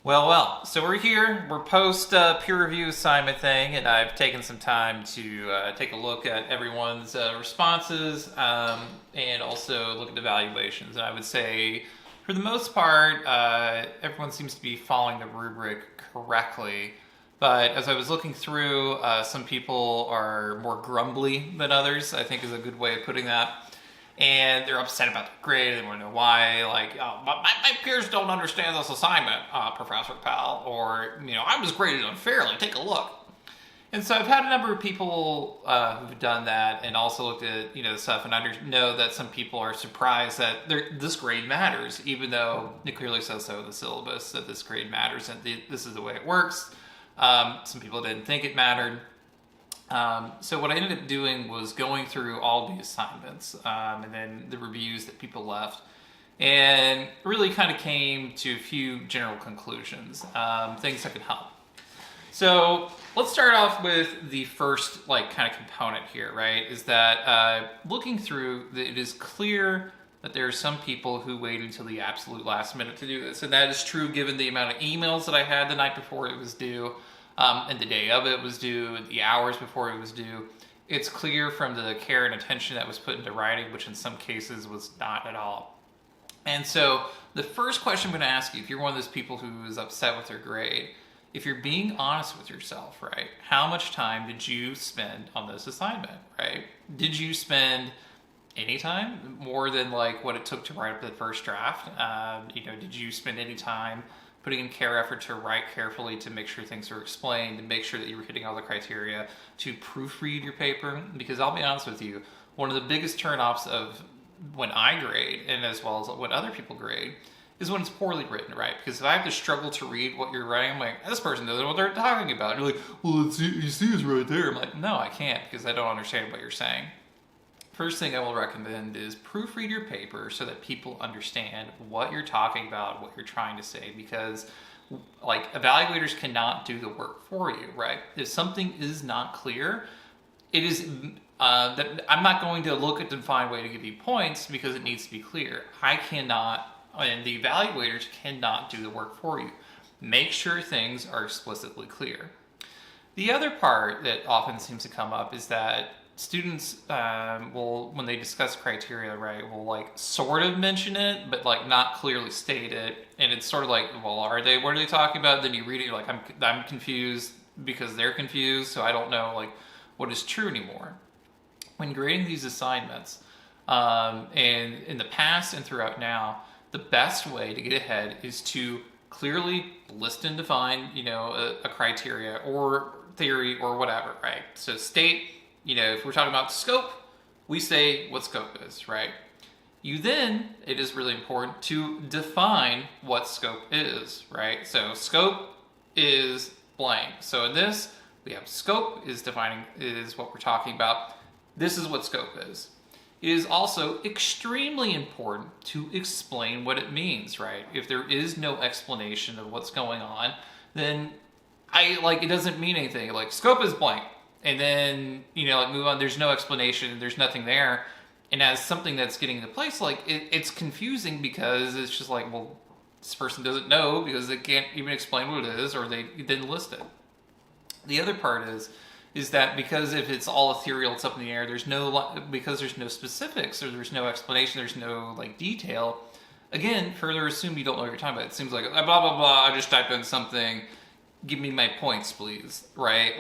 So we're here. We're post peer review assignment thing, and I've taken some time to take a look at everyone's responses and also look at the evaluations. And I would say, for the most part, everyone seems to be following the rubric correctly. But as I was looking through, some people are more grumbly than others, I think is a good way of putting that. And they're upset about the grade. They want to know why. Like, oh, my peers don't understand this assignment, Professor Powell. Or, I was graded unfairly. Take a look. And so I've had a number of people who've done that and also looked at, the stuff. And I know that some people are surprised that this grade matters, even though it clearly says so in the syllabus that this grade matters and this is the way it works. Some people didn't think it mattered. So what I ended up doing was going through all the assignments and then the reviews that people left, and really kind of came to a few general conclusions, things that could help. So let's start off with the first kind of component here, right? Is that looking through, it is clear that there are some people who wait until the absolute last minute to do this, and that is true given the amount of emails that I had the night before it was due. And the day of it was due, the hours before it was due. It's clear from the care and attention that was put into writing, which in some cases was not at all. And so the first question I'm going to ask you, if you're one of those people who is upset with their grade, if you're being honest with yourself, right, how much time did you spend on this assignment, right? Did you spend any time more than what it took to write up the first draft? Did you spend any time putting in care effort to write carefully, to make sure things are explained, to make sure that you were hitting all the criteria, to proofread your paper? Because I'll be honest with you, one of the biggest turnoffs of when I grade, and as well as when other people grade, is when it's poorly written, right? Because if I have to struggle to read what you're writing, I'm like, this person doesn't know what they're talking about. And you're like, well, you see it's right there. I'm like, no, I can't, because I don't understand what you're saying. First thing I will recommend is proofread your paper so that people understand what you're talking about, what you're trying to say, because evaluators cannot do the work for you, right? If something is not clear, it is that I'm not going to look at the defined way to give you points because it needs to be clear. I cannot, and the evaluators cannot do the work for you. Make sure things are explicitly clear. The other part that often seems to come up is that students will, when they discuss criteria, right, will sort of mention it, but not clearly state it. And it's sort of well, what are they talking about? Then you read it, you're like, I'm confused because they're confused, so I don't know what is true anymore. When grading these assignments, and in the past and throughout now, the best way to get ahead is to clearly list and define, a criteria or theory or whatever, right? So state, if we're talking about scope, we say what scope is, right? It is really important to define what scope is, right? So scope is blank. So in this, we have scope is what we're talking about. This is what scope is. It is also extremely important to explain what it means, right? If there is no explanation of what's going on, then it doesn't mean anything. Scope is blank. And then, move on. There's no explanation. There's nothing there. And as something that's getting into place, it's confusing because it's just well, this person doesn't know because they can't even explain what it is or they didn't list it. The other part is that because if it's all ethereal, it's up in the air, because there's no specifics or there's no explanation, there's no detail, again, further assume you don't know what you're talking about. It seems blah, blah, blah, I just typed in something, give me my points, please, right?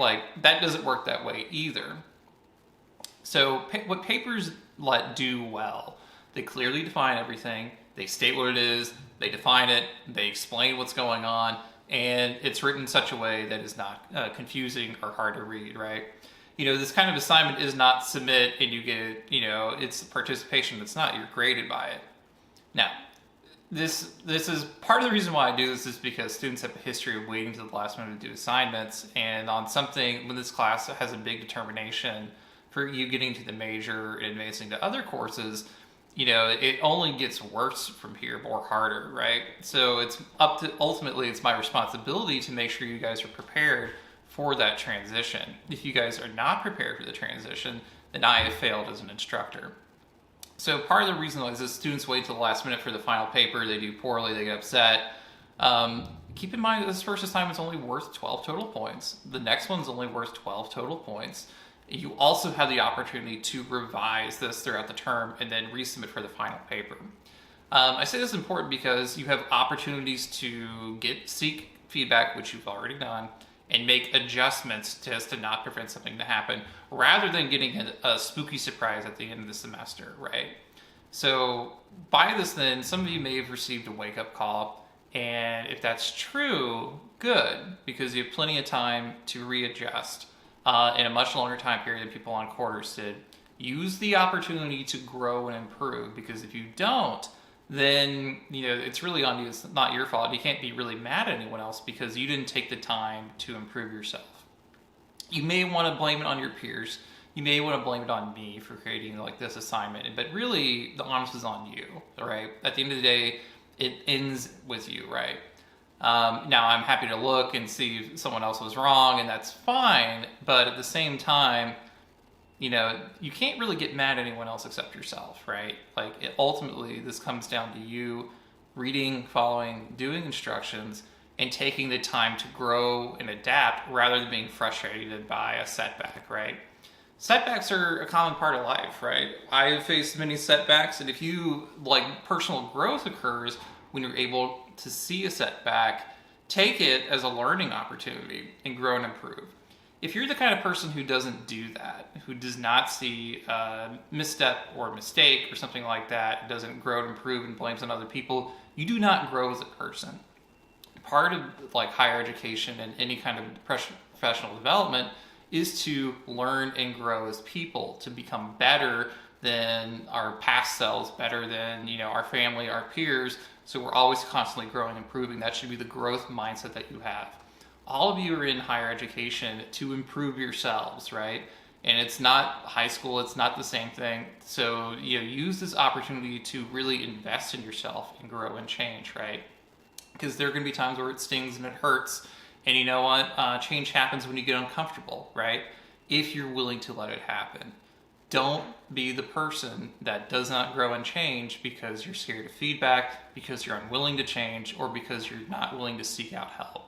That doesn't work that way either. So what papers do well, they clearly define everything, they state what it is, they define it, they explain what's going on, and it's written in such a way that is not confusing or hard to read, right? This kind of assignment is not submit and you get, it's participation. It's not, you're graded by it. Now, this is part of the reason why I do this is because students have a history of waiting to the last minute to do assignments, and on something, when this class has a big determination for you getting to the major and advancing to other courses, it only gets worse from here, more harder, right? So it's ultimately it's my responsibility to make sure you guys are prepared for that transition. If you guys are not prepared for the transition, then I have failed as an instructor. So part of the reason is that students wait till the last minute for the final paper, they do poorly, they get upset. keep in mind that this first assignment's only worth 12 total points. The next one's only worth 12 total points. You also have the opportunity to revise this throughout the term and then resubmit for the final paper. I say this is important because you have opportunities to seek feedback, which you've already done, and make adjustments just to not prevent something to happen, rather than getting a spooky surprise at the end of the semester, right? So by this then, some of you may have received a wake-up call, and if that's true, good, because you have plenty of time to readjust in a much longer time period than people on quarters did. Use the opportunity to grow and improve, because if you don't, then it's really on you. It's not your fault. You can't be really mad at anyone else because you didn't take the time to improve yourself. You may want to blame it on your peers. You may want to blame it on me for creating like this assignment, but really the onus is on you, right? At the end of the day, it ends with you, right? Now I'm happy to look and see if someone else was wrong, and that's fine, but at the same time, you can't really get mad at anyone else except yourself, right? Like, ultimately, this comes down to you reading, following, doing instructions, and taking the time to grow and adapt rather than being frustrated by a setback, right? Setbacks are a common part of life, right? I've faced many setbacks, and if personal growth occurs when you're able to see a setback, take it as a learning opportunity and grow and improve. If you're the kind of person who doesn't do that, who does not see a misstep or a mistake or something like that, doesn't grow and improve and blames on other people, you do not grow as a person. Part of higher education and any kind of professional development is to learn and grow as people, to become better than our past selves, better than our family, our peers. So we're always constantly growing and improving. That should be the growth mindset that you have. All of you are in higher education to improve yourselves, right? And it's not high school, it's not the same thing. So use this opportunity to really invest in yourself and grow and change, right? Because there are going to be times where it stings and it hurts. And you know what? Change happens when you get uncomfortable, right? If you're willing to let it happen. Don't be the person that does not grow and change because you're scared of feedback, because you're unwilling to change, or because you're not willing to seek out help.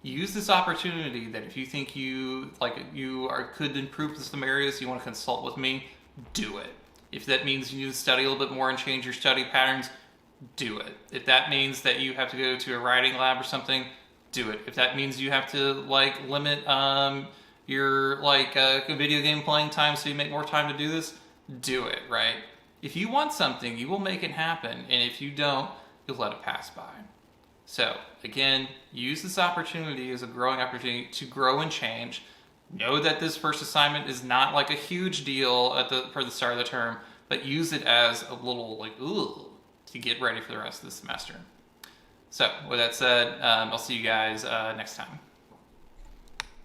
Use this opportunity that if you think you could improve some areas, you want to consult with me, do it. If that means you need to study a little bit more and change your study patterns, do it. If that means that you have to go to a writing lab or something, do it. If that means you have to limit your video game playing time so you make more time to do this, do it, right? If you want something, you will make it happen, and if you don't, you'll let it pass by. So, again, use this opportunity as a growing opportunity to grow and change. Know that this first assignment is not a huge deal for the start of the term, but use it as a little to get ready for the rest of the semester. So, with that said, I'll see you guys next time.